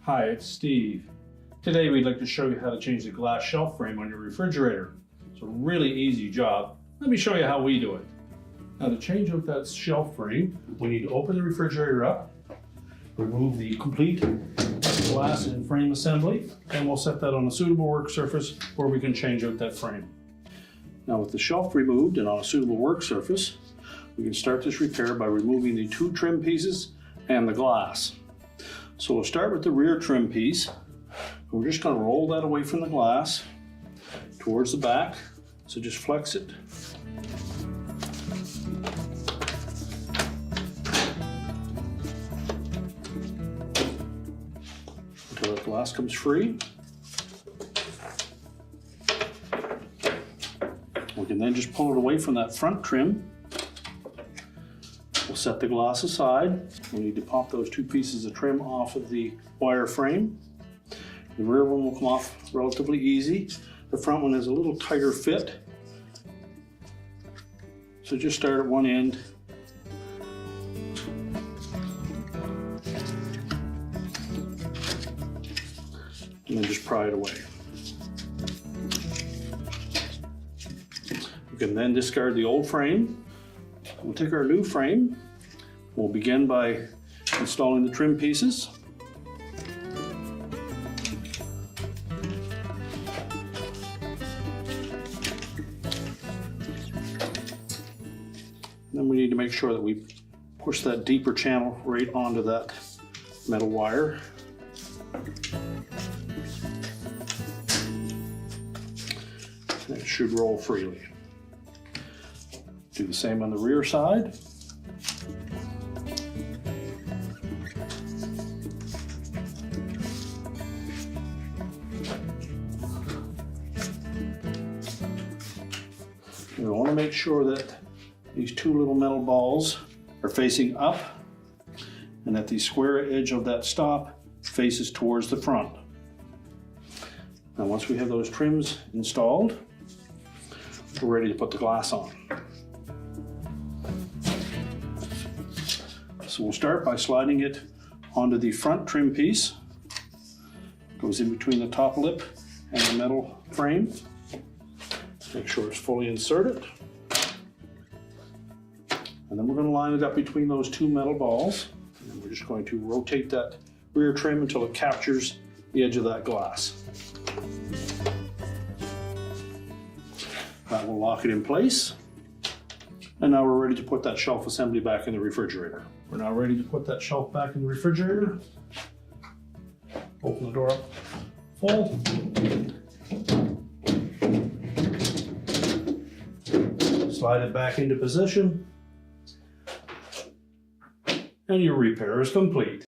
Hi, it's Steve. Today we'd like to show you how to change the glass shelf frame on your refrigerator. It's a really easy job. Let me show you how we do it. Now to change out that shelf frame, we need to open the refrigerator up, remove the complete glass and frame assembly, and we'll set that on a suitable work surface where we can change out that frame. Now with the shelf removed and on a suitable work surface, we can start this repair by removing the two trim pieces and the glass. So we'll start with the rear trim piece. We're just going to roll that away from the glass towards the back. So just flex it. Until the glass comes free. We can then just pull it away from that front trim. We'll set the glass aside. We need to pop those two pieces of trim off of the wire frame. The rear one will come off relatively easy. The front one has a little tighter fit. So just start at one end. And then just pry it away. We can then discard the old frame. We'll take our new frame. We'll begin by installing the trim pieces. Then we need to make sure that we push that deeper channel right onto that metal wire. And it should roll freely. Do the same on the rear side. We want to make sure that these two little metal balls are facing up and that the square edge of that stop faces towards the front. Now once we have those trims installed, we're ready to put the glass on. So we'll start by sliding it onto the front trim piece. It goes in between the top lip and the metal frame. Make sure it's fully inserted. And then we're going to line it up between those two metal balls. And then we're just going to rotate that rear trim until it captures the edge of that glass. That will lock it in place. And now we're ready to put that shelf assembly back in the refrigerator. We're now ready to put that shelf back in the refrigerator. Open the door up full. Slide it back into position. And your repair is complete.